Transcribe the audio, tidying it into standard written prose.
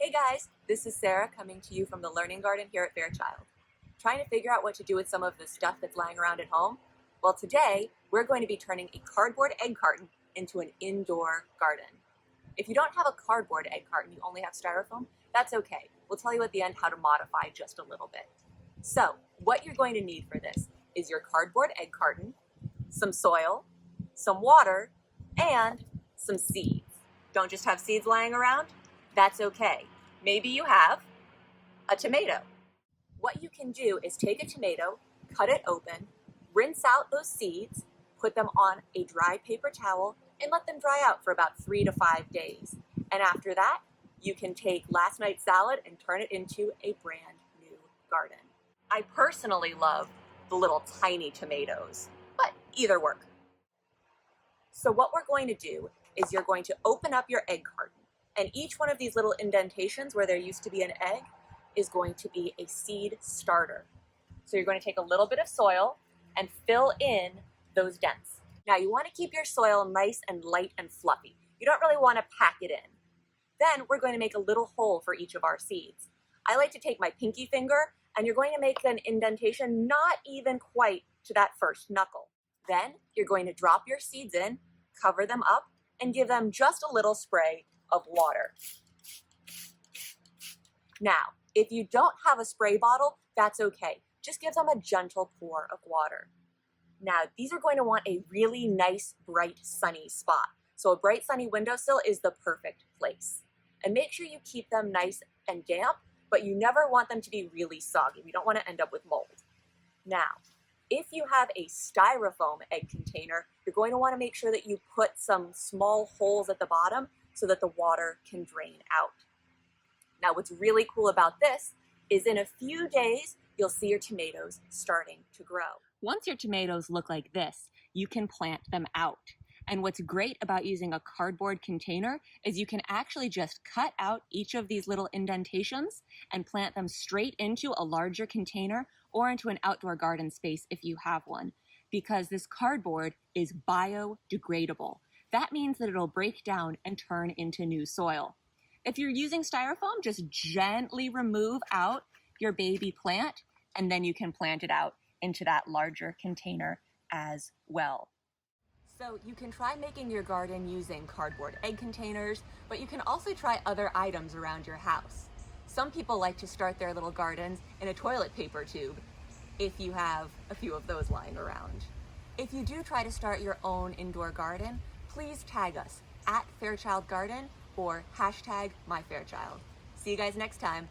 Hey guys, this is Sarah coming to you from the Learning Garden here at Fairchild. Trying to figure out what to do with some of the stuff that's lying around at home? Well, today we're going to be turning a cardboard egg carton into an indoor garden. If you don't have a cardboard egg carton, you only have styrofoam, that's okay. We'll tell you at the end how to modify just a little bit. So, what you're going to need for this is your cardboard egg carton, some soil, some water, and some seeds. Don't just have seeds lying around? That's okay. Maybe you have a tomato. What you can do is take a tomato, cut it open, rinse out those seeds, put them on a dry paper towel, and let them dry out for about 3 to 5 days. And after that, you can take last night's salad and turn it into a brand new garden. I personally love the little tiny tomatoes, but either work. So what we're going to do is you're going to open up your egg carton, and each one of these little indentations where there used to be an egg is going to be a seed starter. So you're going to take a little bit of soil and fill in those dents. Now you want to keep your soil nice and light and fluffy. You don't really want to pack it in. Then we're going to make a little hole for each of our seeds. I like to take my pinky finger, and you're going to make an indentation not even quite to that first knuckle. Then you're going to drop your seeds in, cover them up, and give them just a little spray of water. Now, if you don't have a spray bottle, that's okay. Just give them a gentle pour of water. Now, these are going to want a really nice, bright, sunny spot. So a bright, sunny windowsill is the perfect place. And make sure you keep them nice and damp, but you never want them to be really soggy. We don't want to end up with mold. Now, if you have a styrofoam egg container, you're going to want to make sure that you put some small holes at the bottom so that the water can drain out. Now, what's really cool about this is in a few days, you'll see your tomatoes starting to grow. Once your tomatoes look like this, you can plant them out. And what's great about using a cardboard container is you can actually just cut out each of these little indentations and plant them straight into a larger container or into an outdoor garden space if you have one, because this cardboard is biodegradable. That means that it'll break down and turn into new soil. If you're using styrofoam, just gently remove out your baby plant, and then you can plant it out into that larger container as well. So you can try making your garden using cardboard egg containers, but you can also try other items around your house. Some people like to start their little gardens in a toilet paper tube, if you have a few of those lying around. If you do try to start your own indoor garden, please tag us at Fairchild Garden or #MyFairchild. See you guys next time.